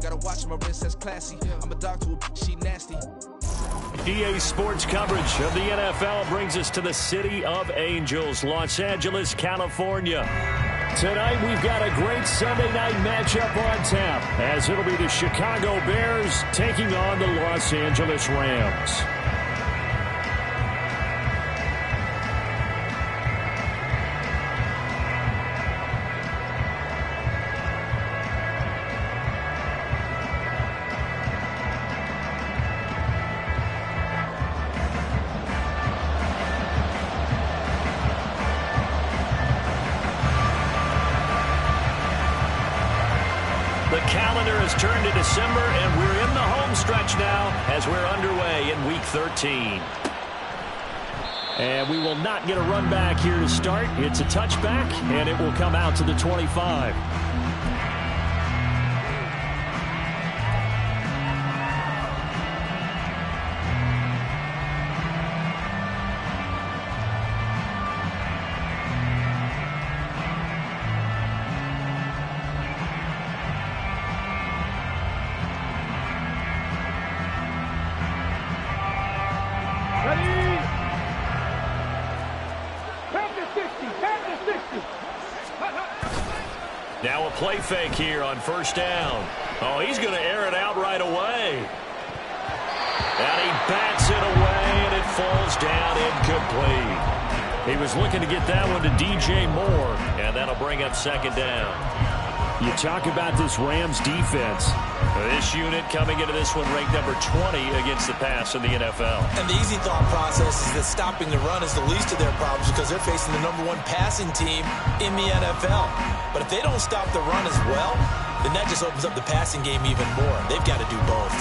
Gotta watch my wrist, that's classy. I'm a dog to a she nasty. EA Sports coverage of the NFL brings us to the City of Angels, Los Angeles, California. Tonight we've got a great Sunday night matchup on tap, as it'll be the Chicago Bears taking on the Los Angeles Rams. The calendar has turned to December, and we're in the home stretch now as we're underway in Week 13. And we will not get a run back here to start. It's a touchback, and it will come out to the 25. Now a play fake here on first down. Oh, he's going to air it out right away. And he bats it away, and it falls down incomplete. He was looking to get that one to DJ Moore, and that'll bring up second down. You talk about this Rams defense. This unit coming into this one ranked number 20 against the pass in the NFL. And the easy thought process is that stopping the run is the least of their problems because they're facing the number 1 passing team in the NFL. But if they don't stop the run as well, then that just opens up the passing game even more. They've got to do both.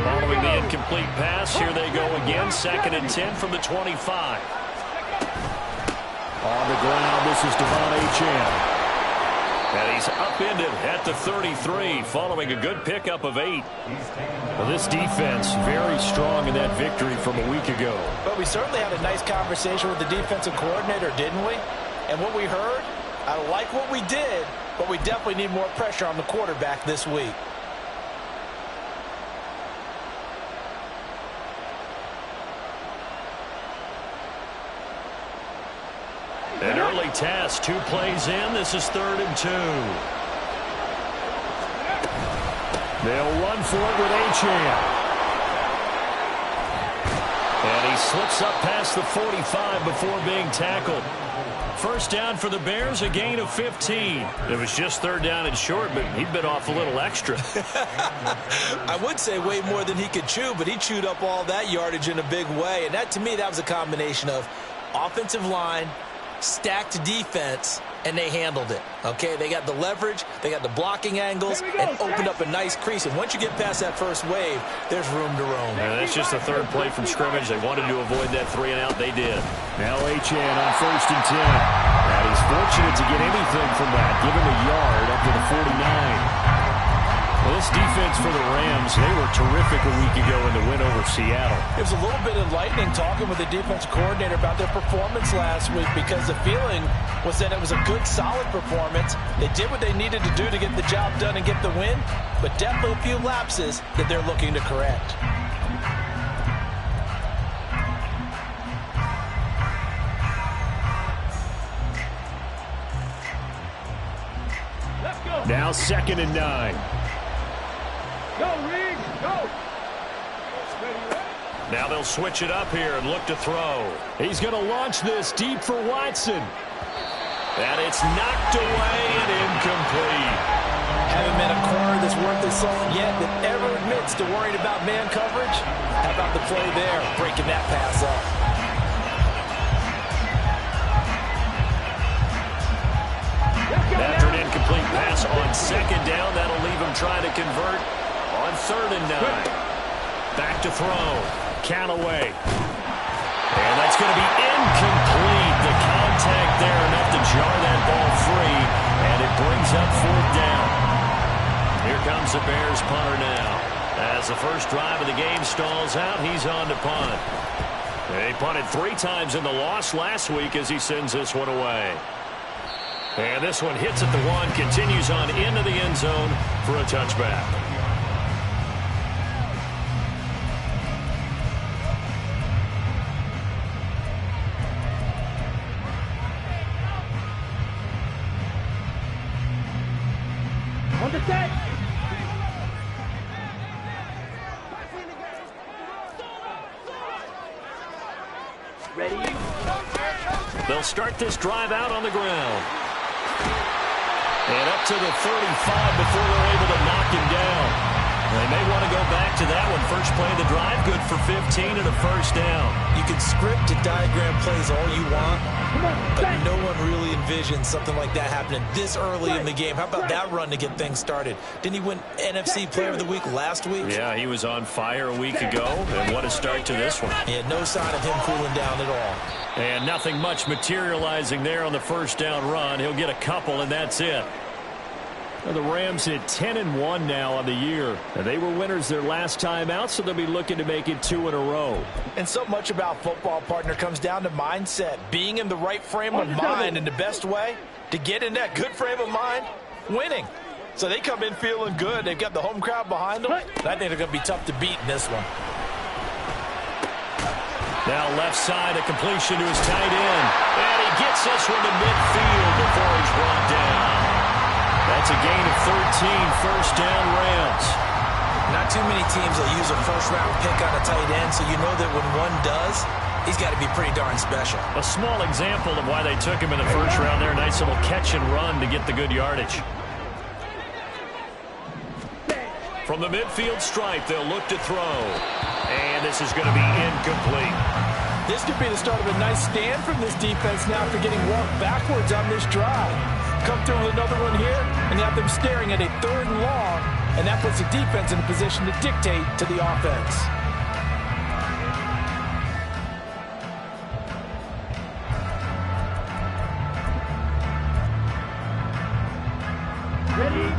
Following the incomplete pass, here they go again. 2nd and 10 from the 25. On the ground, this is Devon Achane. And he's upended at the 33, following a good pickup of 8. Well, this defense very strong in that victory from a week ago. But we certainly had a nice conversation with the defensive coordinator, didn't we? And what we heard, I like what we did, but we definitely need more pressure on the quarterback this week. An early test, 2 plays in. This is 3rd and 2. They'll run for it with Achane. And he slips up past the 45 before being tackled. First down for the Bears, a gain of 15. It was just 3rd down and short, but he bit off a little extra. I would say way more than he could chew, but he chewed up all that yardage in a big way. And that, to me, that was a combination of offensive line, stacked defense, and they handled it. Okay, they got the leverage, they got the blocking angles, and opened up a nice crease. And once you get past that first wave, there's room to roam. And that's just the 3rd play from scrimmage. They wanted to avoid that 3 and out. They did. Now Achane on 1st and 10. And he's fortunate to get anything from that. Give him a yard up to the 49. Well, this defense for the Rams, they were terrific a week ago in the win over Seattle. It was a little bit enlightening talking with the defensive coordinator about their performance last week because the feeling was that it was a good, solid performance. They did what they needed to do to get the job done and get the win, but definitely a few lapses that they're looking to correct. Now 2nd and 9. Go, Reed, go! Now they'll switch it up here and look to throw. He's going to launch this deep for Watson. And it's knocked away and incomplete. Haven't met a corner that's worth his salt yet that ever admits to worrying about man coverage. How about the play there, breaking that pass up? After an incomplete pass on 2nd down, that'll leave him trying to convert on 3rd and 9. Back to throw. Callaway. And that's going to be incomplete. The contact there enough to jar that ball free, and it brings up 4th down. Here comes the Bears punter now. As the first drive of the game stalls out, he's on to punt. He punted 3 times in the loss last week as he sends this one away. And this one hits at the 1, continues on into the end zone for a touchback. On the set. Ready? They'll start this drive out on the ground. And up to the 35 before they're able to knock him down. They may want to go back to that one. First play of the drive, good for 15 and a first down. You can script and diagram plays all you want, but no one really envisions something like that happening this early in the game. How about that run to get things started? Didn't he win NFC Player of the Week last week? Yeah, he was on fire a week ago, and what a start to this one. Yeah, no sign of him cooling down at all. And nothing much materializing there on the first down run. He'll get a couple, and that's it. Well, the Rams hit 10-1 now on the year. And they were winners their last time out, so they'll be looking to make it 2 in a row. And so much about football, partner, comes down to mindset. Being in the right frame of mind, and the best way to get in that good frame of mind, winning. So they come in feeling good. They've got the home crowd behind them. And I think they're going to be tough to beat in this one. Now left side, a completion to his tight end. And he gets this one to midfield before he's brought down. That's a gain of 13, first down Rams. Not too many teams will use a first-round pick on a tight end, so you know that when one does, he's got to be pretty darn special. A small example of why they took him in the first round there. Nice little catch and run to get the good yardage. From the midfield stripe, they'll look to throw. And this is going to be incomplete. This could be the start of a nice stand from this defense now after getting walked backwards on this drive. Come through with another one here, and you have them staring at a 3rd and long, and that puts the defense in a position to dictate to the offense.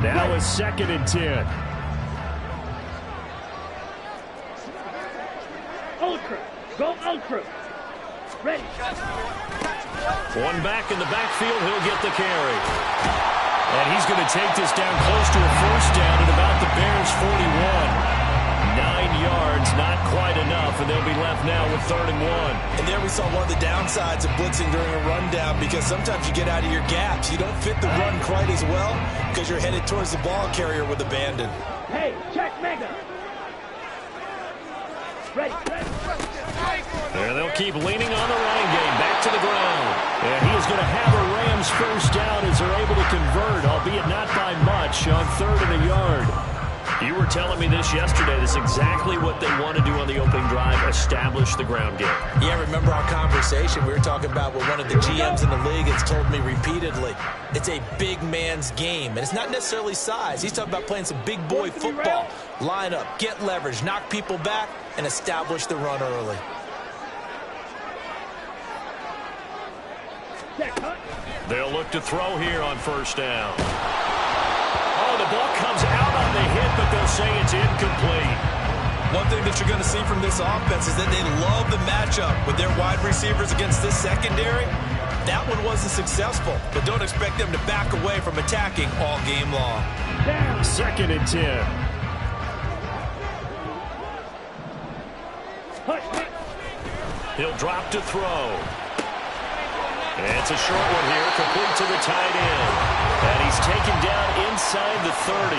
Now it's 2nd and 10. Ultra. Go ultra. Ready. One back in the backfield, he'll get the carry. And he's going to take this down close to a first down at about the Bears' 41. 9 yards, not quite enough, and they'll be left now with 3rd and 1. And there we saw one of the downsides of blitzing during a rundown, because sometimes you get out of your gaps. You don't fit the run quite as well because you're headed towards the ball carrier with abandon. Hey, check mega. Ready. There they'll keep leaning on the running game. Back to the ground. And he is going to have a Rams first down as they're able to convert, albeit not by much, on 3rd and a yard. You were telling me this yesterday. This is exactly what they want to do on the opening drive, establish the ground game. Yeah, remember our conversation? We were talking about what one of the GMs in the league has told me repeatedly. It's a big man's game, and it's not necessarily size. He's talking about playing some big boy football. Line up, get leverage, knock people back, and establish the run early. They'll look to throw here on first down. Oh, the ball comes out on the hit, but they'll say it's incomplete. One thing that you're going to see from this offense is that they love the matchup with their wide receivers against this secondary. That one wasn't successful, but don't expect them to back away from attacking all game long. 2nd and 10. He'll drop to throw. And it's a short one here, complete to the tight end. And he's taken down inside the 30.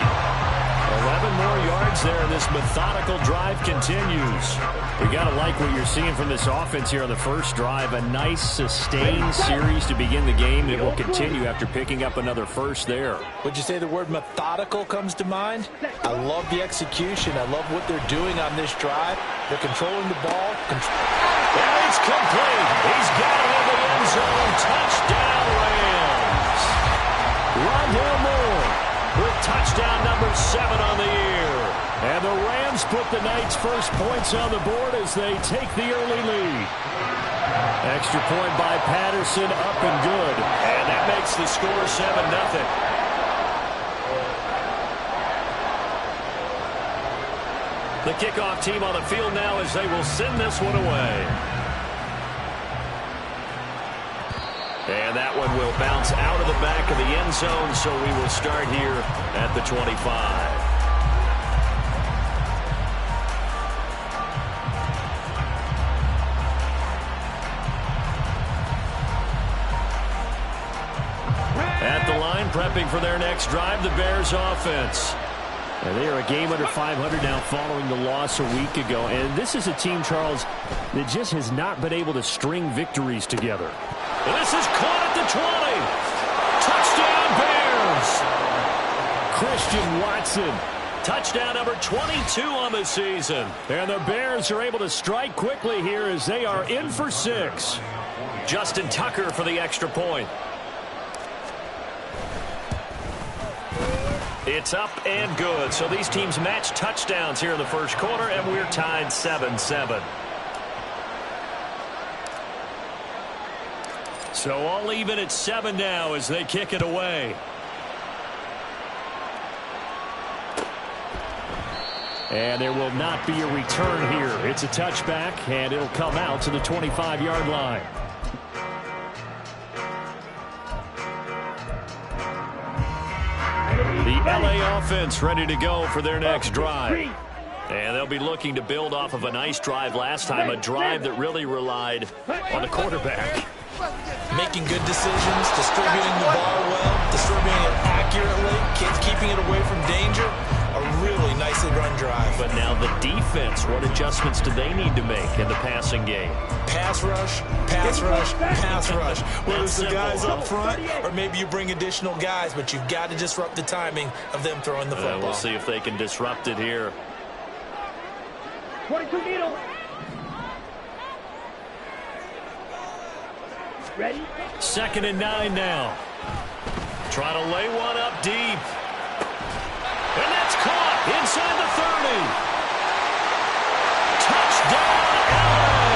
11 more yards there, and this methodical drive continues. You got to like what you're seeing from this offense here on the first drive. A nice, sustained series to begin the game. It will continue after picking up another first there. Would you say the word methodical comes to mind? I love the execution. I love what they're doing on this drive. They're controlling the ball. And it's complete. He's got it in the end zone. Touchdown, Rams. Rondale Moore with touchdown number 7 on the year. And the Rams put the night's first points on the board as they take the early lead. Extra point by Patterson, up and good. And that makes the score 7-0. The kickoff team on the field now as they will send this one away. And that one will bounce out of the back of the end zone, so we will start here at the 25. At the line, prepping for their next drive, the Bears offense. And they are a game under 500 now following the loss a week ago. And this is a team, Charles, that just has not been able to string victories together. And this is caught at the 20. Touchdown, Bears! Christian Watson. Touchdown number 22 on the season. And the Bears are able to strike quickly here as they are in for 6. Justin Tucker for the extra point. It's up and good. So these teams match touchdowns here in the first quarter, and we're tied 7-7. So all even at 7 now as they kick it away. And there will not be a return here. It's a touchback, and it'll come out to the 25-yard line. The LA offense ready to go for their next drive. And they'll be looking to build off of a nice drive last time, a drive that really relied on the quarterback. Making good decisions, distributing the ball well, distributing it accurately, keeping it away from danger. A really nicely run drive. But now the defense, what adjustments do they need to make in the passing game? Pass rush, pass rush, pass rush. Whether it's the guys up front or maybe you bring additional guys, but you've got to disrupt the timing of them throwing the football. We'll see if they can disrupt it here. 22 needle. Ready? 2nd and 9 now. Trying to lay one up deep. And that's caught inside the 30. Touchdown, LA!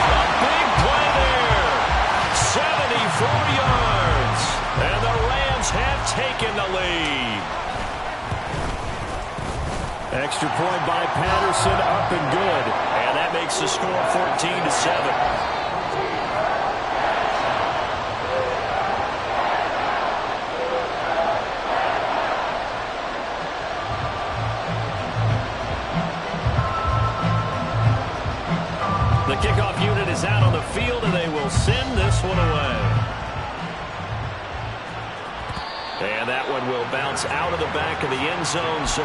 A big play there. 74 yards. And the Rams have taken the lead. Extra point by Patterson, up and good. And that makes the score 14-7. The kickoff unit is out on the field, and they will send this one away. And that one will bounce out of the back of the end zone. So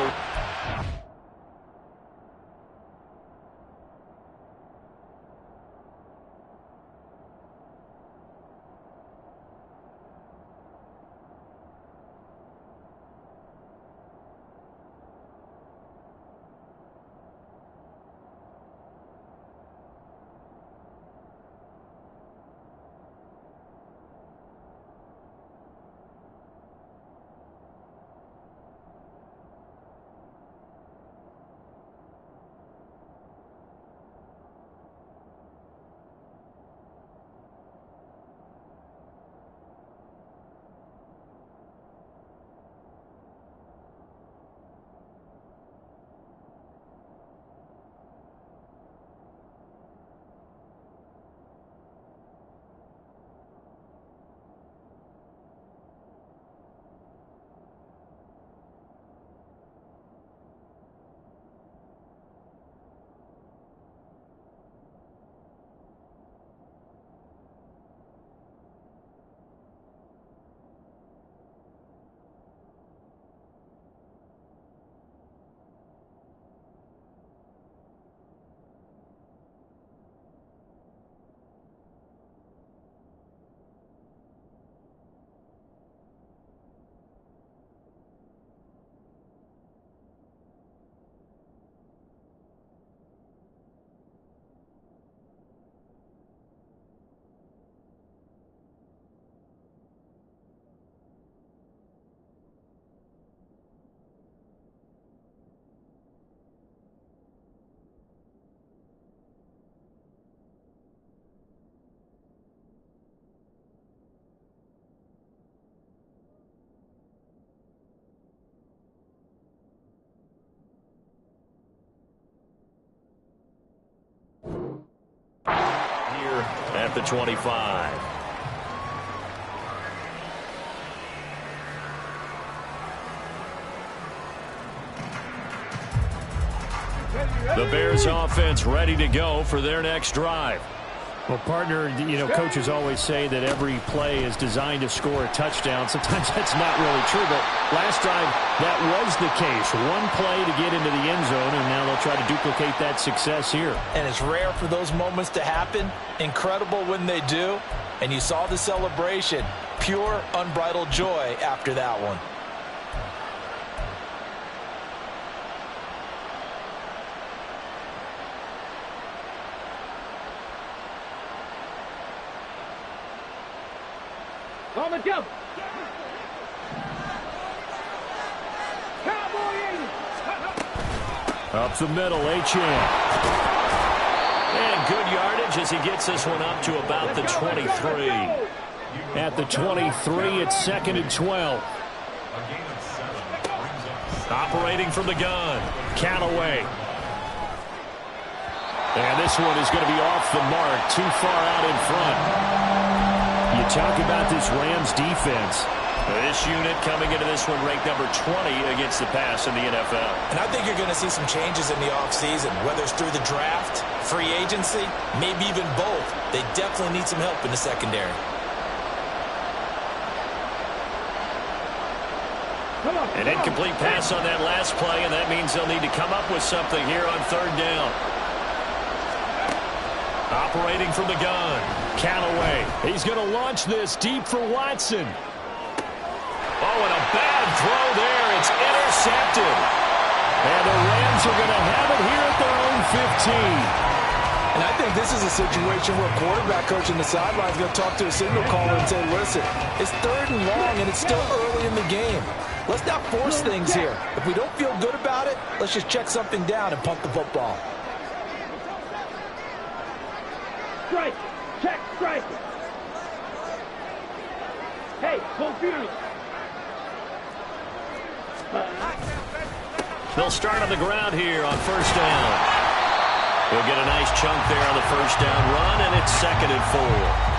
here at the 25. The Bears offense ready to go for their next drive. Well, partner, coaches always say that every play is designed to score a touchdown. Sometimes that's not really true, but last drive, that was the case. One play to get into the end zone, and now they'll try to duplicate that success here. And it's rare for those moments to happen. Incredible when they do. And you saw the celebration. Pure, unbridled joy after that one. On the jump. Cowboy 80. Up the middle, Achane. And good yardage as he gets this one up to about the 23. At the 23, it's 2nd and 12. Operating from the gun, Callaway. And this one is going to be off the mark, too far out in front. You talk about this Rams defense. This unit coming into this one ranked number 20 against the pass in the NFL. And I think you're going to see some changes in the offseason, whether it's through the draft, free agency, maybe even both. They definitely need some help in the secondary. An incomplete pass on that last play, and that means they'll need to come up with something here on 3rd down. Operating from the gun, Callaway. He's going to launch this deep for Watson. Oh, and a bad throw there. It's intercepted. And the Rams are going to have it here at their own 15. And I think this is a situation where a quarterback coach in the sideline is going to talk to a signal caller and say, listen, it's 3rd and long, and it's still early in the game. Let's not force things here. If we don't feel good about it, let's just check something down and punt the football. Strike. Check strike. Hey, go Fury. They'll start on the ground here on 1st down. They'll get a nice chunk there on the 1st down run, and it's 2nd and 4.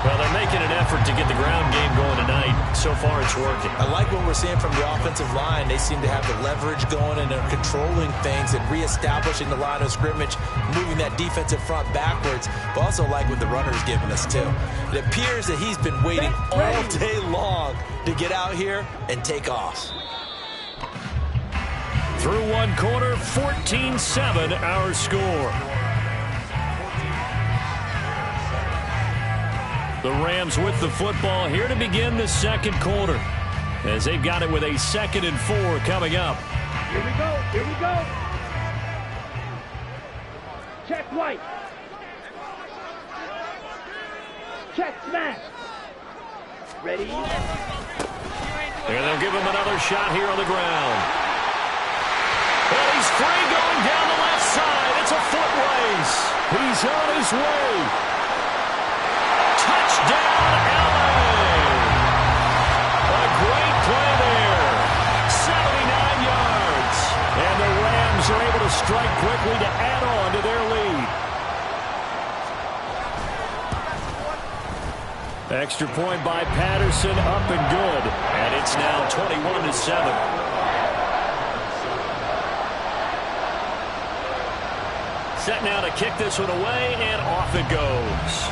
Well, they're making an effort to get the ground game going tonight. So far, it's working. I like what we're seeing from the offensive line. They seem to have the leverage going, and they're controlling things and reestablishing the line of scrimmage, moving that defensive front backwards, but also like what the runner's giving us, too. It appears that he's been waiting all day long to get out here and take off. Through one quarter, 14-7 our score. The Rams with the football here to begin the 2nd quarter, as they've got it with a 2nd and 4 coming up. Here we go. Here we go. Check White. Check smash. Ready? And they'll give him another shot here on the ground. And he's free going down the left side. It's a foot race. He's on his way. Touchdown, LA! A great play there. 79 yards. And the Rams are able to strike quickly to add on to their lead. Extra point by Patterson, up and good. And it's now 21-7. Set now to kick this one away, and off it goes.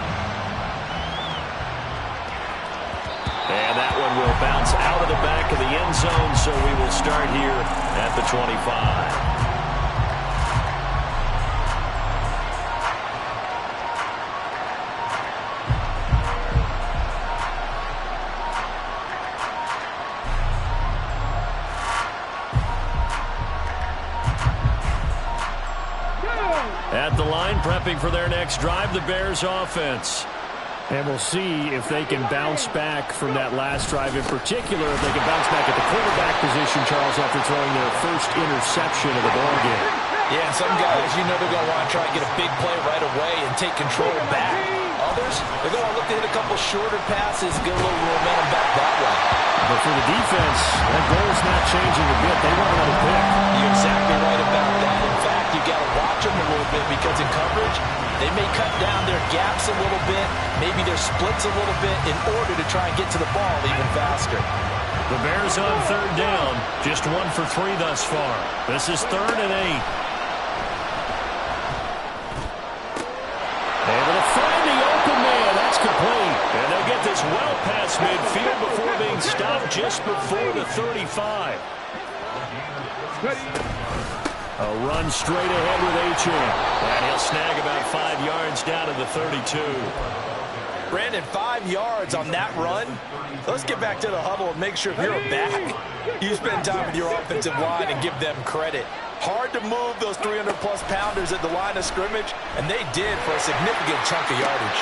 And that one will bounce out of the back of the end zone, so we will start here at the 25. At the line, prepping for their next drive, the Bears offense. And we'll see if they can bounce back from that last drive in particular, if they can bounce back at the quarterback position, Charles, after throwing their first interception of the ballgame. Yeah, and some guys, you know they're going to want to try and get a big play right away and take control back. Others, they're going to look to hit a couple shorter passes, get a little momentum back that way. But for the defense, that goal is not changing a bit. They want another pick. You're exactly right about that. In fact, you've got to watch them a little bit because in coverage, they may cut down their gaps a little bit, maybe their splits a little bit in order to try and get to the ball even faster. The Bears on 3rd down, just 1 for 3 thus far. This is 3rd and 8. gets well past midfield before being stopped just before the 35. A run straight ahead with Achane. And he'll snag about 5 yards down to the 32. Brandon, 5 yards on that run. Let's get back to the huddle and make sure if you're a back, you spend time with your offensive line and give them credit. Hard to move those 300-plus pounders at the line of scrimmage, and they did for a significant chunk of yardage.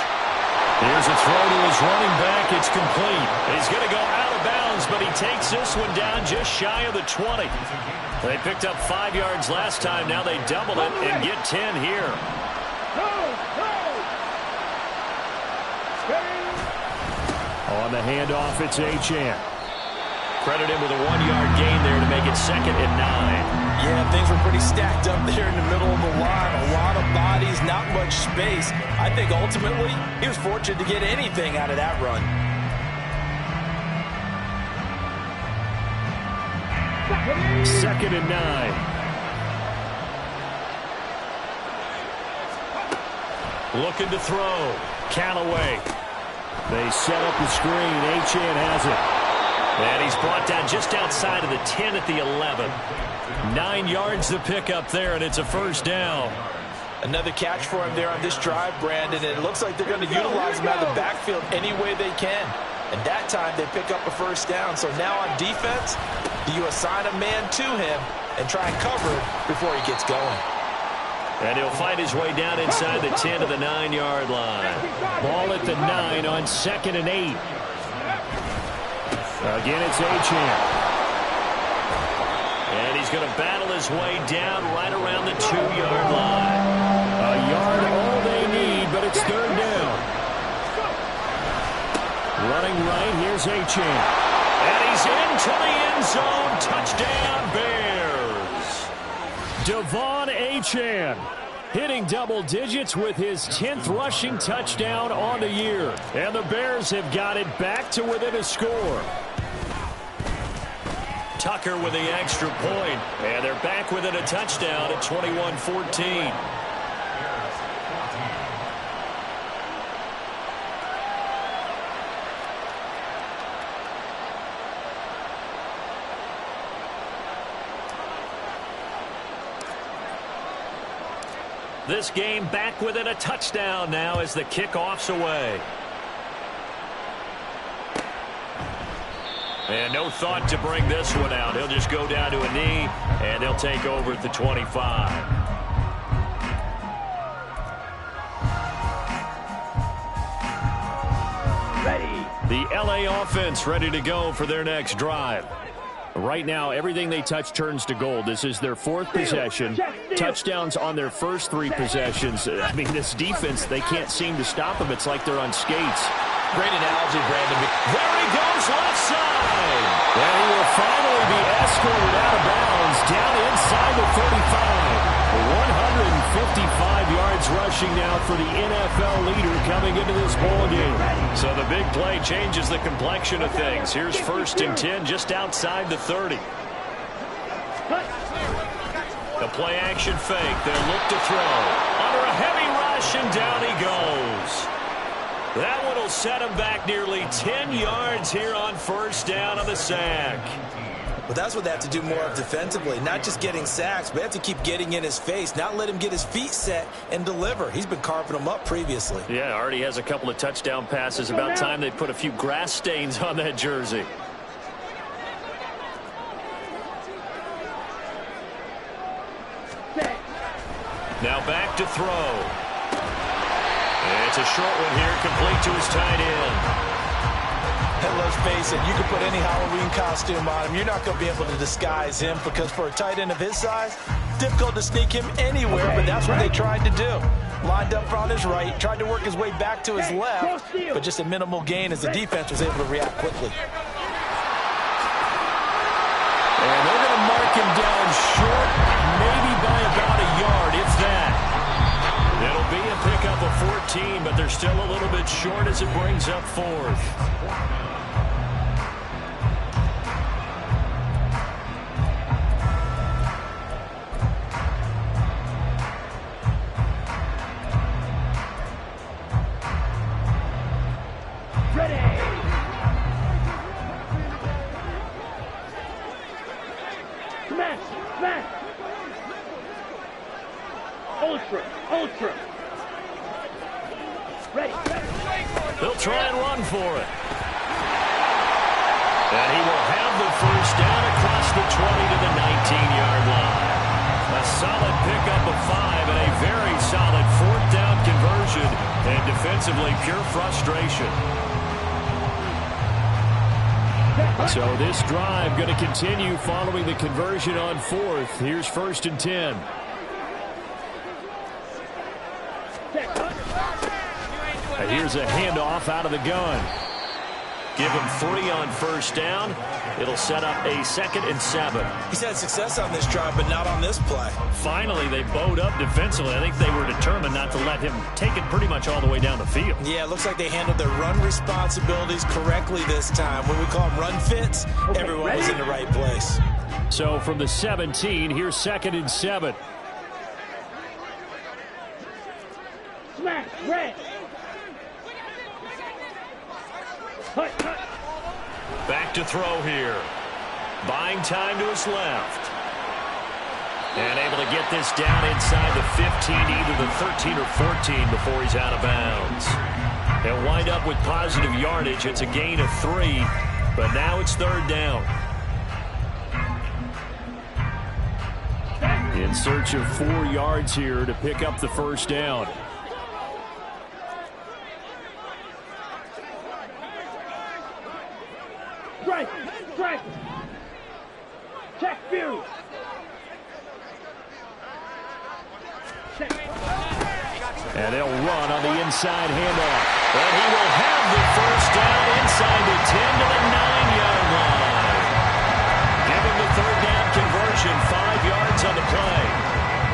Here's a throw to his running back. It's complete. He's going to go out of bounds, but he takes this one down just shy of the 20. They picked up 5 yards last time. Now they double it and get 10 here. On the handoff, it's Achane. Credit him with a 1-yard gain there to make it 2nd and 9. Yeah, things were pretty stacked up there in the middle of the line. A lot of bodies, not much space. I think ultimately he was fortunate to get anything out of that run. Second and 9. Looking to throw. Callaway. They set up the screen. Achane has it. And he's brought down just outside of the 10 at the 11. 9 yards to pick up there, and it's a first down. Another catch for him there on this drive, Brandon. And it looks like they're going to utilize him out of the backfield any way they can. And that time they pick up a first down. So now on defense, do you assign a man to him and try and cover it before he gets going? And he'll find his way down inside the 10 to the 9-yard line. Ball at the 9 on 2nd and 8. Again, it's Achane. And he's going to battle his way down right around the 2-yard line. A yard all they need, but it's 3rd down. Running right, here's Achane. And he's into the end zone. Touchdown, Bears. Devon Achane hitting double digits with his 10th rushing touchdown on the year. And the Bears have got it back to within a score. Tucker with the extra point. And they're back within a touchdown at 21-14. This game back within a touchdown now as the kickoff's away. And no thought to bring this one out. He'll just go down to a knee, and they'll take over at the 25. Ready. The LA offense ready to go for their next drive. Right now, everything they touch turns to gold. This is their 4th possession. Touchdowns on their first 3 possessions. I mean, this defense, they can't seem to stop them. It's like they're on skates. Great analogy, Brandon. There he goes, left side. And he will finally be escorted out of bounds down inside the 35. 155 yards rushing now for the NFL leader coming into this ballgame. So the big play changes the complexion of things. Here's 1st and 10 just outside the 30. The play action fake. They'll look to throw. Under a heavy rush, and down he goes. That one will set him back nearly 10 yards here on 1st down on the sack. But that's what they have to do more of defensively. Not just getting sacks, but they have to keep getting in his face. Not let him get his feet set and deliver. He's been carving them up previously. Yeah, already has a couple of touchdown passes. About time they put a few grass stains on that jersey. Now back to throw. It's a short one here, complete to his tight end. And let's face it, you can put any Halloween costume on him. You're not going to be able to disguise him because for a tight end of his size, difficult to sneak him anywhere, but that's what they tried to do. Lined up on his right, tried to work his way back to his left, but just a minimal gain as the defense was able to react quickly. And they're going to mark him down short, maybe by about a yard, if that. It'll be a pickup of 14, but they're still a little bit short as it brings up 4th. Ready. Ultra. Ready. They'll try and run for it. And he will have the first down across the 20 to the 19-yard line. A solid pickup of 5 and a very solid fourth down conversion. And defensively, pure frustration. So this drive going to continue following the conversion on fourth. Here's 1st and 10. And here's a handoff out of the gun. Give him 3 on first down. It'll set up a 2nd and 7. He's had success on this drive, but not on this play. Finally, they bowed up defensively. I think they were determined not to let him take it pretty much all the way down the field. Yeah, it looks like they handled their run responsibilities correctly this time. When we call them run fits, everyone was in the right place. So from the 17, here's 2nd and 7. Smash. Red. Hut. Back to throw here. Buying time to his left. And able to get this down inside the 15, either the 13 or 14 before he's out of bounds. He'll wind up with positive yardage. It's a gain of 3, but now it's 3rd down. In search of 4 yards here to pick up the first down. Strike. Check view. And they'll run on the inside handoff. And he will have the first down inside the 10 to the 9-yard line. Give him the 3rd down conversion, 5 yards on the play.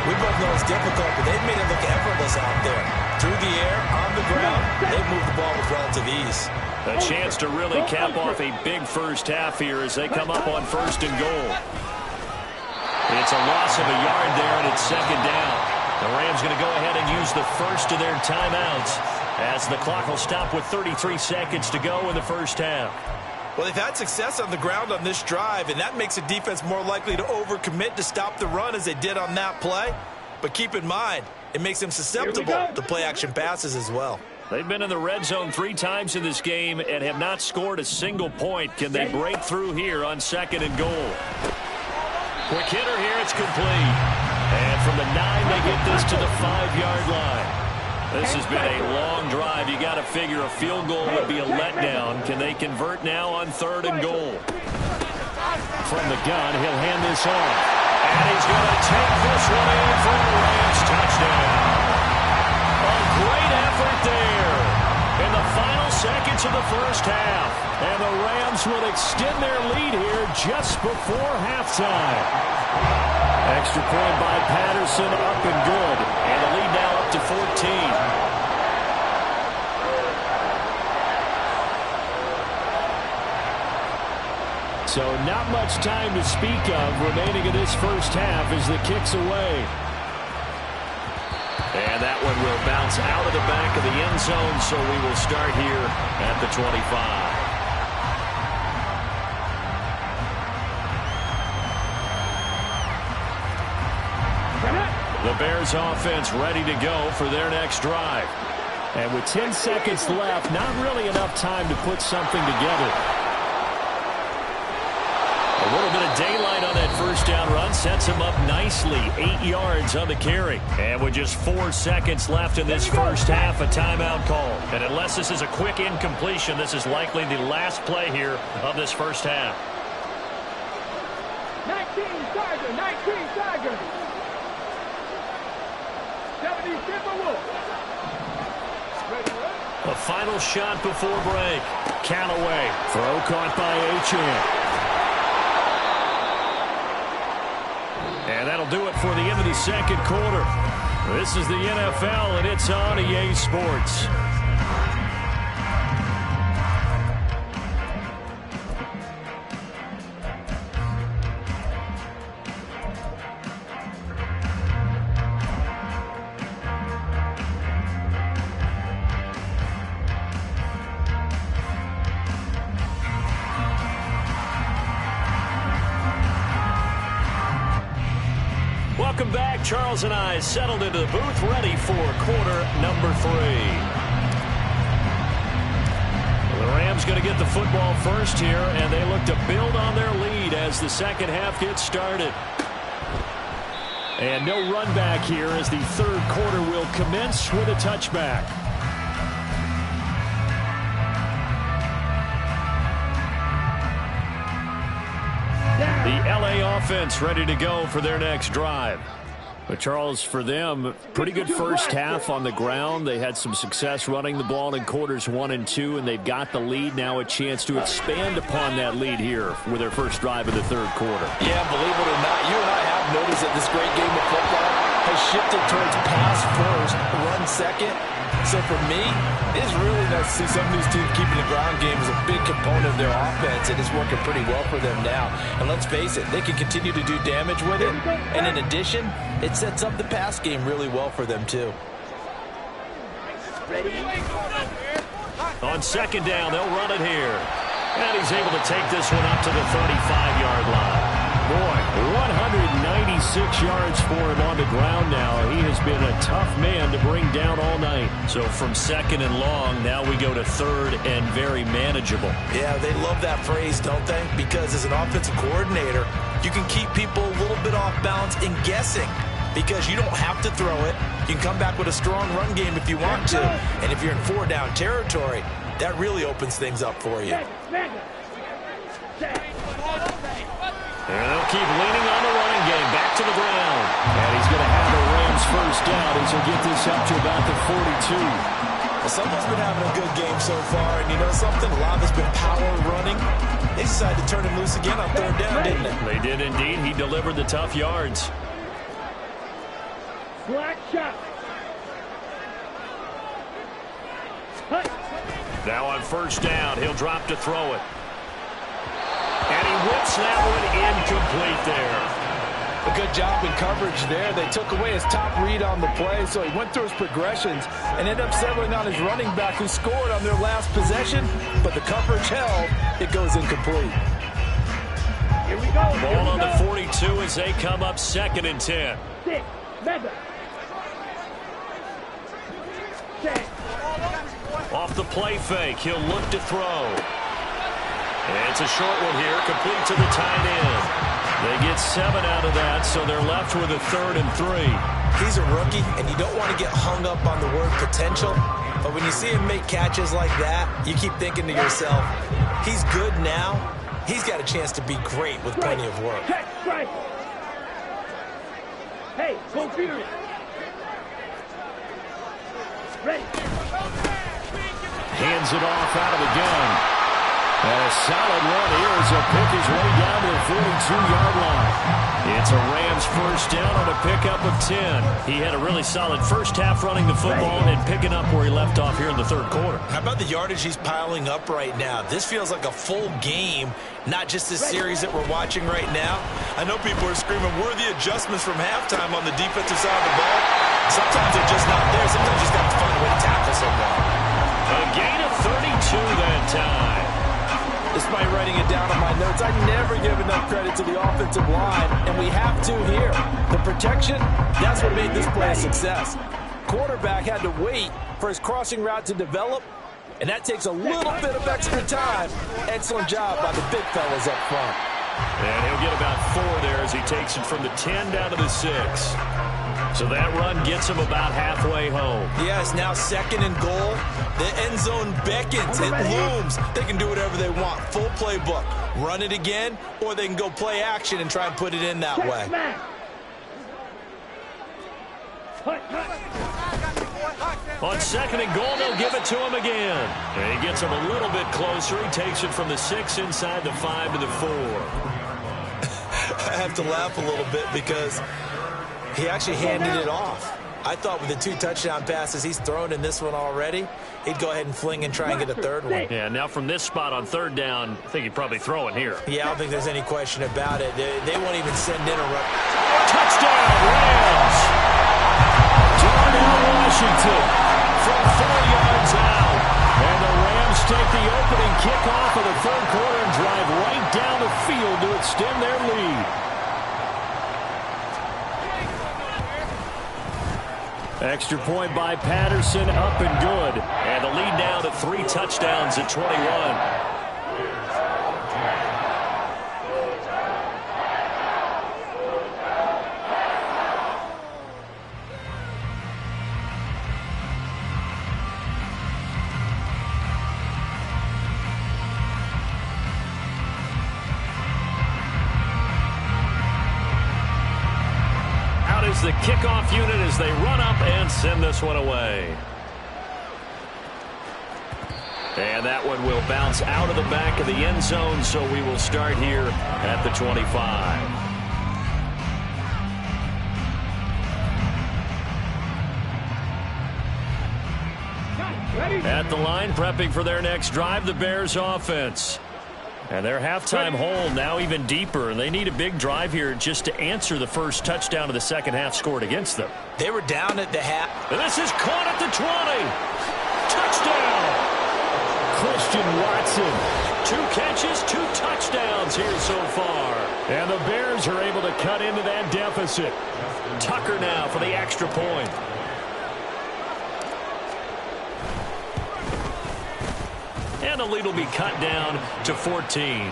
We both know it's difficult, but they've made it look effortless out there. Through the air, on the ground, they've moved the ball with relative ease. A chance to really cap off a big first half here as they come up on 1st and goal. It's a loss of a yard there, and it's 2nd down. The Rams going to go ahead and use the first of their timeouts as the clock will stop with 33 seconds to go in the first half. Well, they've had success on the ground on this drive, and that makes a defense more likely to overcommit to stop the run as they did on that play. But keep in mind, it makes them susceptible to play-action passes as well. They've been in the red zone 3 times in this game and have not scored a single point. Can they break through here on 2nd and goal? Quick hitter here, it's complete. And from the 9, they get this to the 5-yard line. This has been a long drive. You got to figure a field goal would be a letdown. Can they convert now on 3rd and goal? From the gun, he'll hand this off. And he's going to take this one in for a Rams touchdown. A great effort there in the final seconds of the first half. And the Rams will extend their lead here just before halftime. Extra point by Patterson, up and good. And the lead now up to 14. So not much time to speak of remaining in this first half as the kick's away. And that one will bounce out of the back of the end zone, so we will start here at the 25. The Bears offense ready to go for their next drive. And with 10 seconds left, not really enough time to put something together. A little bit of daylight on that first down run sets him up nicely. 8 yards on the carry. And with just 4 seconds left in this first half, a timeout call. And unless this is a quick incompletion, this is likely the last play here of this first half. 19 Tiger. 70 Timberwolves. A final shot before break. Callaway. Throw caught by Achane. And that'll do it for the end of the second quarter. This is the NFL, and it's on EA Sports. Welcome back. Charles and I settled into the booth, ready for quarter number 3. The Rams going to get the football first here, and they look to build on their lead as the second half gets started. And no run back here as the third quarter will commence with a touchback. The LA offense ready to go for their next drive. But Charles, for them, pretty good first half on the ground. They had some success running the ball in quarters 1 and 2, and they've got the lead now, a chance to expand upon that lead here with their first drive of the third quarter. Yeah, believe it or not, you and I have noticed that this great game of football has shifted towards pass first, run second. So for me, it's really nice to see some of these teams keeping the ground game as a big component of their offense, and it's working pretty well for them now. And let's face it, they can continue to do damage with it. And in addition, it sets up the pass game really well for them too. On second down, they'll run it here. And he's able to take this one up to the 35-yard line. Boy, 196 yards for him on the ground now. He has been a tough man to bring down all night. So from second and long, now we go to third and very manageable. Yeah, they love that phrase, don't they? Because as an offensive coordinator, you can keep people a little bit off balance and guessing. Because you don't have to throw it. You can come back with a strong run game if you want to. And if you're in 4-down territory, that really opens things up for you. And they'll keep leaning on the running game. Back to the ground. And he's going to have the Rams first down as he'll get this up to about the 42. Well, someone's been having a good game so far. And you know something? A lot of it's been power running. They decided to turn him loose again on third down, didn't they? They did indeed. He delivered the tough yards. Black shot. Now on first down, he'll drop to throw it. And he whips that one incomplete there. A good job in coverage there. They took away his top read on the play, so he went through his progressions and ended up settling on his running back who scored on their last possession, but the coverage held. It goes incomplete. Here we go. Ball on the 42 as they come up second and 10. Off the play fake, he'll look to throw. And it's a short one here, complete to the tight end. They get 7 out of that, so they're left with a 3rd and 3. He's a rookie, and you don't want to get hung up on the word potential. But when you see him make catches like that, you keep thinking to yourself, he's good now. He's got a chance to be great with plenty of work. Hey, go feeder it. Ready. Hands it off out of the gun. And a solid run here as he'll pick his way down to the 42-yard line. It's a Rams first down on a pickup of 10. He had a really solid first half running the football and picking up where he left off here in the third quarter. How about the yardage he's piling up right now? This feels like a full game, not just this series that we're watching right now. I know people are screaming, worthy adjustments from halftime on the defensive side of the ball. Sometimes they're just not there. Sometimes you just got to find a way to tackle someone. A gain of 32 that time. Despite writing it down on my notes, I never give enough credit to the offensive line, and we have to here. The protection, that's what made this play a success. Quarterback had to wait for his crossing route to develop, and that takes a little bit of extra time. Excellent job by the big fellas up front. And he'll get about 4 there as he takes it from the 10 down to the 6. So that run gets him about halfway home. Yeah, it's now 2nd and goal. The end zone beckons. It looms. They can do whatever they want. Full playbook. Run it again, or they can go play action and try and put it in that way. On 2nd and goal, they'll give it to him again. And he gets him a little bit closer. He takes it from the 6 inside the 5 to the 4. I have to laugh a little bit because he actually handed it off. I thought with the 2 touchdown passes he's thrown in this one already, he'd go ahead and fling and try and get a 3rd one. Yeah, now from this spot on 3rd down, I think he'd probably throw it here. Yeah, I don't think there's any question about it. They won't even send in a run. Touchdown, Rams! Darnell Washington from 4 yards out. And the Rams take the opening kickoff of the 3rd quarter and drive right down the field to extend their lead. Extra point by Patterson, up and good. And the lead now to 3 touchdowns at 21. The kickoff unit as they run up and send this one away. And that one will bounce out of the back of the end zone, so we will start here at the 25. At the line, prepping for their next drive, the Bears offense. And their halftime hole now even deeper, and they need a big drive here just to answer the first touchdown of the second half scored against them. They were down at the half. And this is caught at the 20. Touchdown! Christian Watson. 2 catches, 2 touchdowns here so far. And the Bears are able to cut into that deficit. Tucker now for the extra point. And the lead will be cut down to 14.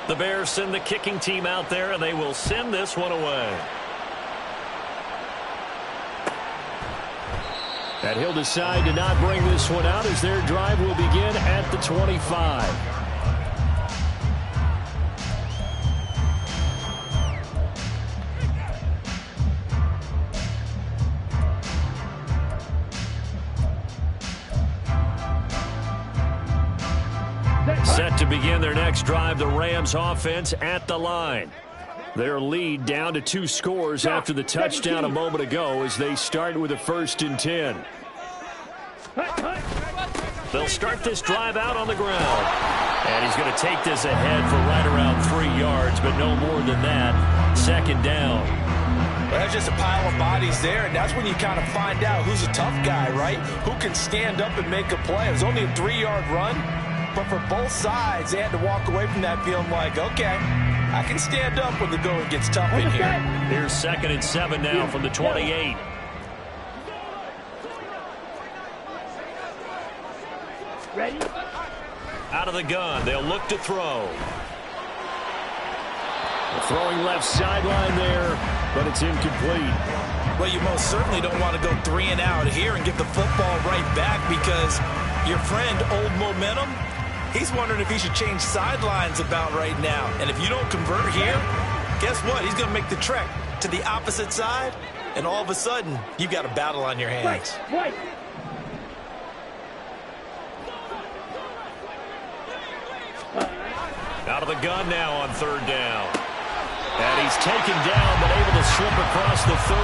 The Bears send the kicking team out there, and they will send this one away. And he'll decide to not bring this one out as their drive will begin at the 25. Set to begin their next drive, the Rams offense at the line. Their lead down to 2 scores after the touchdown a moment ago as they start with a 1st and 10. They'll start this drive out on the ground. And he's going to take this ahead for right around 3 yards, but no more than that. 2nd down. Well, that's just a pile of bodies there, and that's when you kind of find out who's a tough guy, right? Who can stand up and make a play. It was only a 3-yard run, but for both sides, they had to walk away from that feeling like, okay, I can stand up when the going gets tough in here. Here's 2nd and 7 now from the 28. Ready? Out of the gun, they'll look to throw. Throwing left sideline there, but it's incomplete. Well, you most certainly don't want to go 3 and out here and get the football right back because your friend, Old Momentum, he's wondering if he should change sidelines about right now. And if you don't convert here, guess what? He's going to make the trek to the opposite side, and all of a sudden, you've got a battle on your hands. Right. Out of the gun now on 3rd down. And he's taken down, but able to slip across the 35.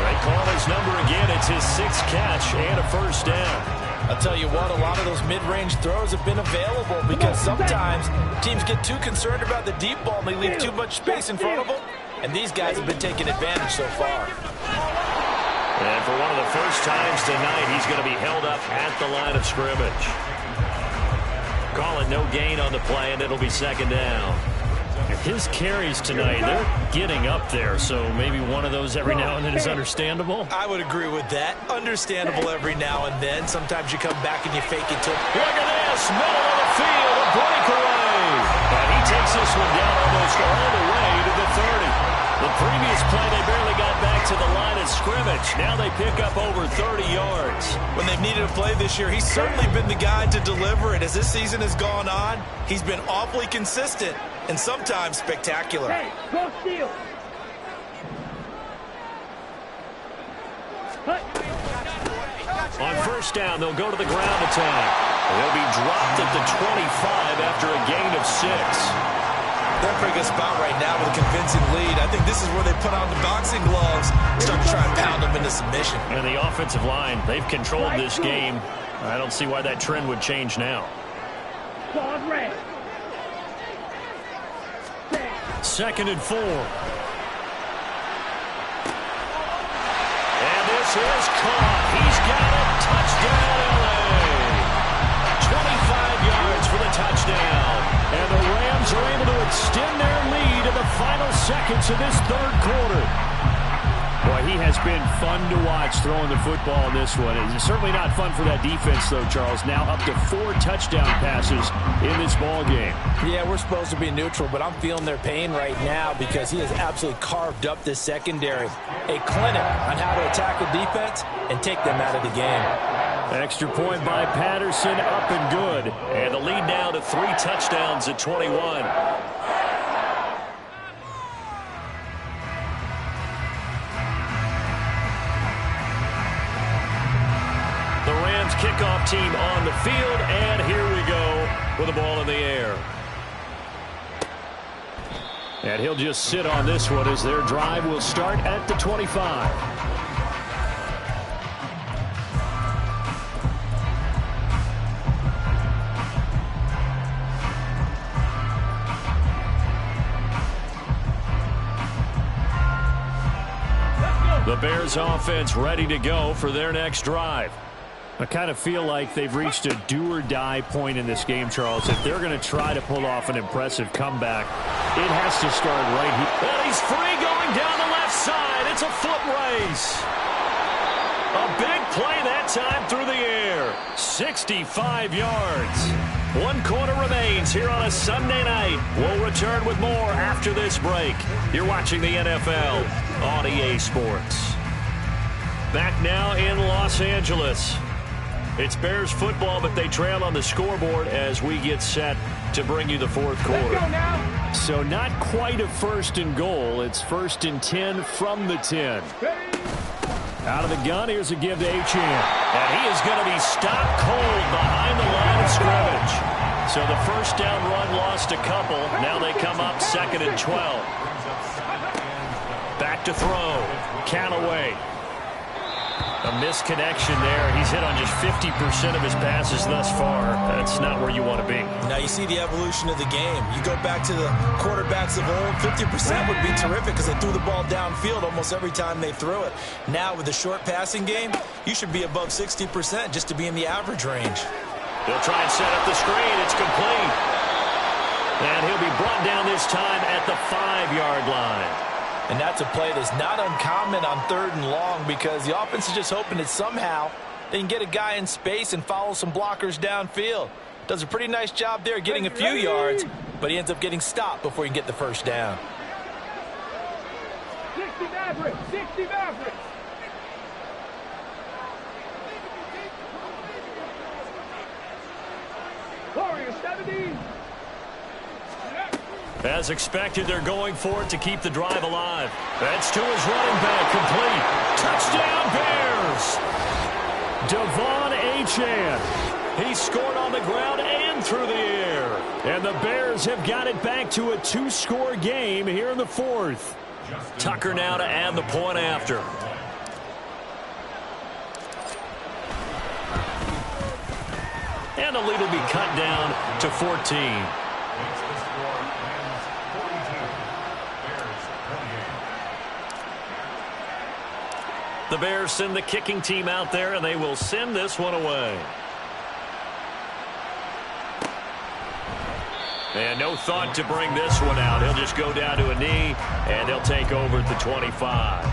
They call his number again. It's his 6th catch and a 1st down. I'll tell you what, a lot of those mid-range throws have been available because sometimes teams get too concerned about the deep ball and they leave too much space in front of them. And these guys have been taking advantage so far. And for one of the first times tonight, he's going to be held up at the line of scrimmage. Call it no gain on the play, and it'll be 2nd down. His carries tonight, they're getting up there, so maybe one of those every now and then is understandable. I would agree with that. Understandable every now and then. Sometimes you come back and you fake it to him. Look at this, middle of the field, a breakaway. And he takes this one down almost all the way to the 30. The previous play, they barely got back to the line of scrimmage. Now they pick up over 30 yards. When they've needed a play this year, he's certainly been the guy to deliver it. As this season has gone on, he's been awfully consistent and sometimes spectacular. Hey, go steal. On 1st down, they'll go to the ground attack. They'll be dropped at the 25 after a gain of 6. They're in a pretty good spot right now with a convincing lead. I think this is where they put on the boxing gloves, start to try and pound them into submission. And the offensive line, they've controlled this game. I don't see why that trend would change now. Ball red. 2nd and 4. And this is caught. He's got it. Touchdown, L.A. 25 yards for the touchdown. And the Rams are able to extend their lead in the final seconds of this third quarter. Boy, he has been fun to watch throwing the football in this one. It's certainly not fun for that defense, though, Charles. Now up to 4 touchdown passes in this ball game. Yeah, we're supposed to be neutral, but I'm feeling their pain right now because he has absolutely carved up this secondary. A clinic on how to attack a defense and take them out of the game. Extra point by Patterson, up and good. And the lead now to 3 touchdowns at 21. Kickoff team on the field, and here we go with the ball in the air. And he'll just sit on this one as their drive will start at the 25. The Bears offense ready to go for their next drive. I kind of feel like they've reached a do-or-die point in this game, Charles. If they're going to try to pull off an impressive comeback, it has to start right here. And he's free going down the left side. It's a foot race. A big play that time through the air. 65 yards. 1 quarter remains here on a Sunday night. We'll return with more after this break. You're watching the NFL on EA Sports. Back now in Los Angeles. It's Bears football, but they trail on the scoreboard as we get set to bring you the fourth quarter. So not quite a 1st and goal. It's 1st and 10 from the 10. Out of the gun, here's a give to Achane. And he is going to be stopped cold behind the line of scrimmage. So the first down run lost a couple. Now they come up 2nd and 12. Back to throw. Callaway. A misconnection there. He's hit on just 50% of his passes thus far. That's not where you want to be. Now you see the evolution of the game. You go back to the quarterbacks of old, 50% would be terrific because they threw the ball downfield almost every time they threw it. Now with the short passing game, you should be above 60% just to be in the average range. They'll try and set up the screen. It's complete. And he'll be brought down this time at the 5-yard line. And that's a play that's not uncommon on 3rd and long because the offense is just hoping that somehow they can get a guy in space and follow some blockers downfield. Does a pretty nice job there getting a few yards, but he ends up getting stopped before he can get the first down. 60 Mavericks! 60 Mavericks! Warriors 70! As expected, they're going for it to keep the drive alive. That's to his running back, complete. Touchdown, Bears! Devon Achane. He scored on the ground and through the air. And the Bears have got it back to a 2-score game here in the 4th. Tucker now to add the point after. And the lead will be cut down to 14. The Bears send the kicking team out there, and they will send this one away. And no thought to bring this one out. He'll just go down to a knee, and they'll take over at the 25.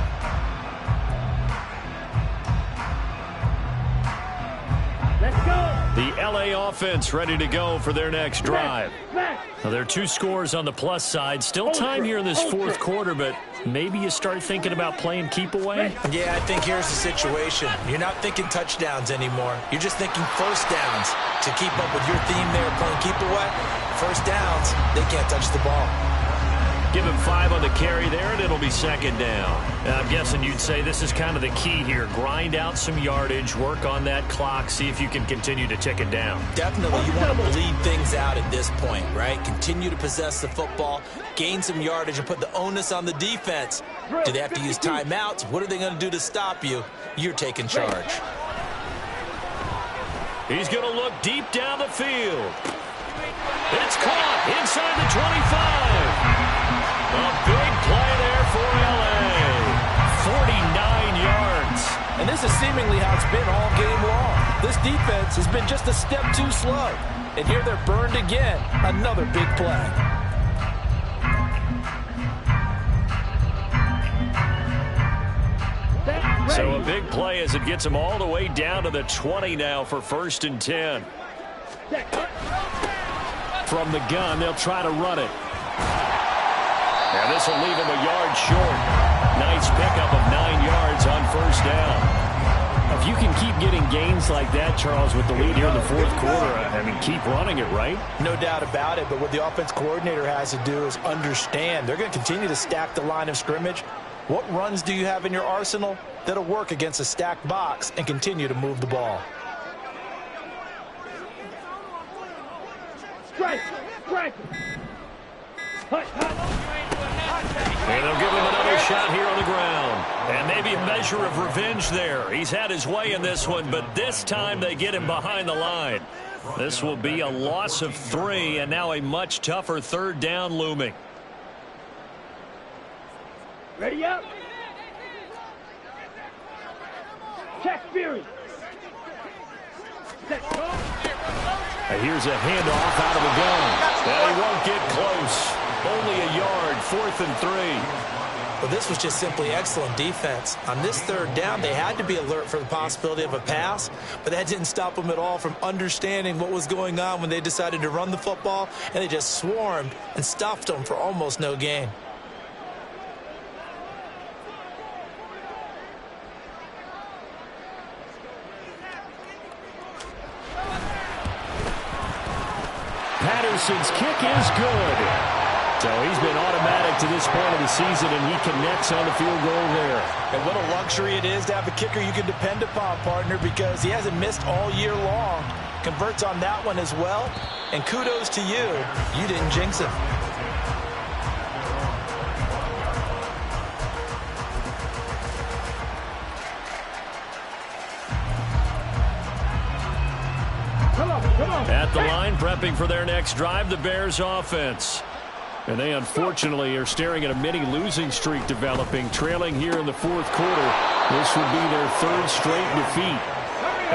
Let's go! The L.A. offense ready to go for their next drive. Now, there are 2 scores on the plus side. Still time here in this 4th quarter, but maybe you start thinking about playing keep away? Yeah, I think here's the situation. You're not thinking touchdowns anymore. You're just thinking first downs to keep up with your theme there playing keep away. First downs, they can't touch the ball. Give him 5 on the carry there, and it'll be 2nd down. And I'm guessing you'd say this is kind of the key here. Grind out some yardage, work on that clock, see if you can continue to tick it down. Definitely, you want to bleed things out at this point, right? Continue to possess the football, gain some yardage, and put the onus on the defense. Do they have to use timeouts? What are they going to do to stop you? You're taking charge. He's going to look deep down the field. It's caught inside the 25. A big play there for L.A. 49 yards. And this is seemingly how it's been all game long. This defense has been just a step too slow. And here they're burned again. Another big play. So a big play as it gets them all the way down to the 20 now for 1st and 10. From the gun, they'll try to run it. And this will leave him a yard short. Nice pickup of 9 yards on 1st down. If you can keep getting gains like that, Charles, with the lead here in the 4th quarter, I mean, keep running it, right? No doubt about it, but what the offense coordinator has to do is understand. They're going to continue to stack the line of scrimmage. What runs do you have in your arsenal that'll work against a stacked box and continue to move the ball? Strike! Strike! And they'll give him another shot here on the ground. And maybe a measure of revenge there. He's had his way in this one, but this time they get him behind the line. This will be a loss of 3, and now a much tougher 3rd down looming. Ready up! Check Fury! Set go! And here's a handoff out of the gun. And he won't get close. Only a yard, 4th and 3. Well, this was just simply excellent defense. On this 3rd down, they had to be alert for the possibility of a pass, but that didn't stop them at all from understanding what was going on when they decided to run the football, and they just swarmed and stuffed them for almost no gain. Patterson's kick is good. So he's been automatic to this point of the season, and he connects on the field goal there. And what a luxury it is to have a kicker you can depend upon, partner, because he hasn't missed all year long. Converts on that one as well. And kudos to you. You didn't jinx him. Come on! At the line, prepping for their next drive, the Bears offense. And they unfortunately are staring at a mini losing streak developing, trailing here in the 4th quarter. This would be their 3rd straight defeat.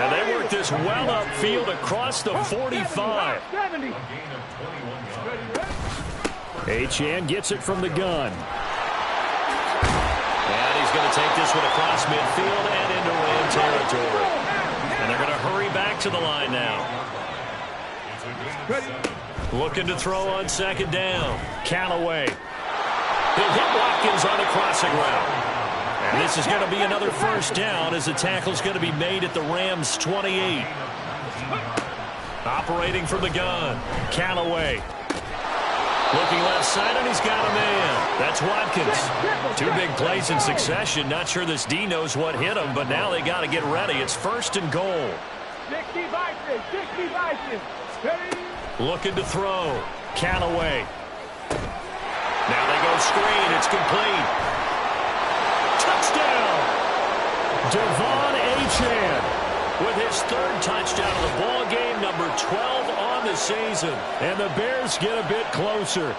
And they work this well upfield across the 45. 70. Achane gets it from the gun. And he's going to take this one across midfield and into Ram territory. And they're going to hurry back to the line now. Looking to throw on 2nd down. Callaway. He'll hit Watkins on the crossing route. And this is going to be another 1st down as the tackle's going to be made at the Rams' 28. Operating from the gun. Callaway. Looking left side, and he's got a man. That's Watkins. 2 big plays in succession. Not sure this D knows what hit him, but now they got to get ready. It's 1st and goal. 60 Vikings. Ready? Looking to throw. Callaway. Now they go screen. It's complete. Touchdown! Devon Achane with his 3rd touchdown of the ball game, number 12 on the season. And the Bears get a bit closer.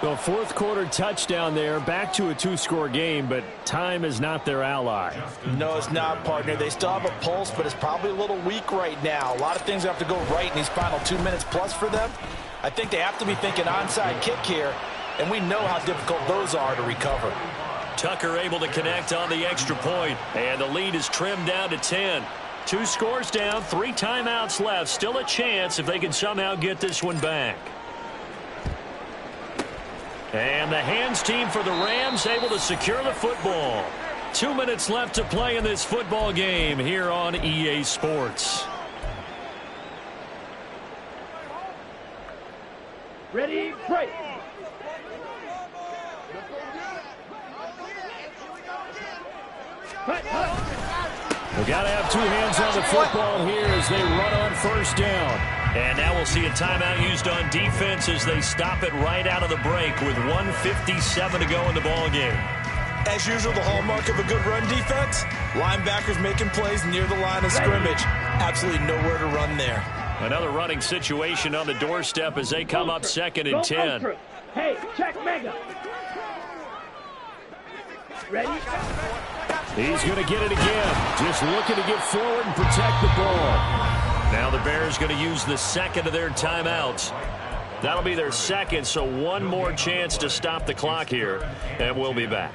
The 4th quarter touchdown there, back to a 2-score game, but time is not their ally. No, it's not, partner. They still have a pulse, but it's probably a little weak right now. A lot of things have to go right in these final 2 minutes plus for them. I think they have to be thinking onside kick here, and we know how difficult those are to recover. Tucker able to connect on the extra point, and the lead is trimmed down to 10. 2 scores down, 3 timeouts left. Still a chance if they can somehow get this one back. And the hands team for the Rams able to secure the football. 2 minutes left to play in this football game here on EA Sports. Ready, break. We've got to have 2 hands on the football here as they run on 1st down. And now we'll see a timeout used on defense as they stop it right out of the break with 1:57 to go in the ball game. As usual, the hallmark of a good run defense, linebackers making plays near the line of scrimmage. Absolutely nowhere to run there. Another running situation on the doorstep as they come up 2nd and 10. Hey, check mega. Ready? He's going to get it again. Just looking to get forward and protect the ball. Now the Bears going to use the second of their timeouts. That'll be their second, so one more chance to stop the clock here, and we'll be back.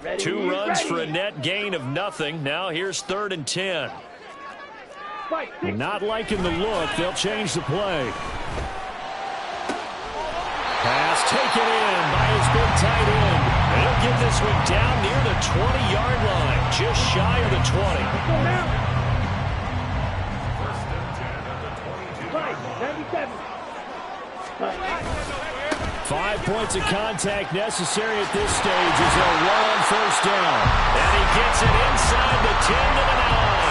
Ready? 2 runs Ready. for a net gain of nothing. Now here's 3rd and 10. Fight. Not liking the look. They'll change the play. Pass taken in by his big tight end. They'll get this one down near the 20-yard line, just shy of the 20. Let's go now. Fight. 97. Fight. 5 points of contact necessary at this stage as they'll run on first down. And he gets it inside the 10 to the 9.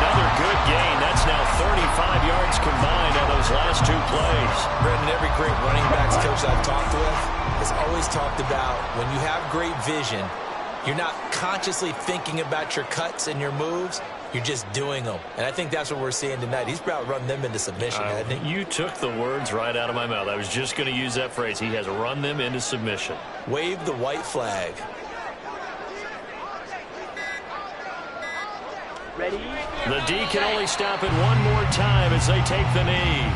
Another good gain. That's now 35 yards combined on those last 2 plays. Brendan, every great running backs coach I've talked with has always talked about when you have great vision, you're not consciously thinking about your cuts and your moves. You're just doing them. And I think that's what we're seeing tonight. He's about run them into submission, hasn't he? You took the words right out of my mouth. I was just going to use that phrase. He has run them into submission. Wave the white flag. Ready? The D can only stop it one more time as they take the knee.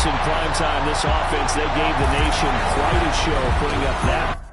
In prime time, this offense, they gave the nation quite a show, putting up that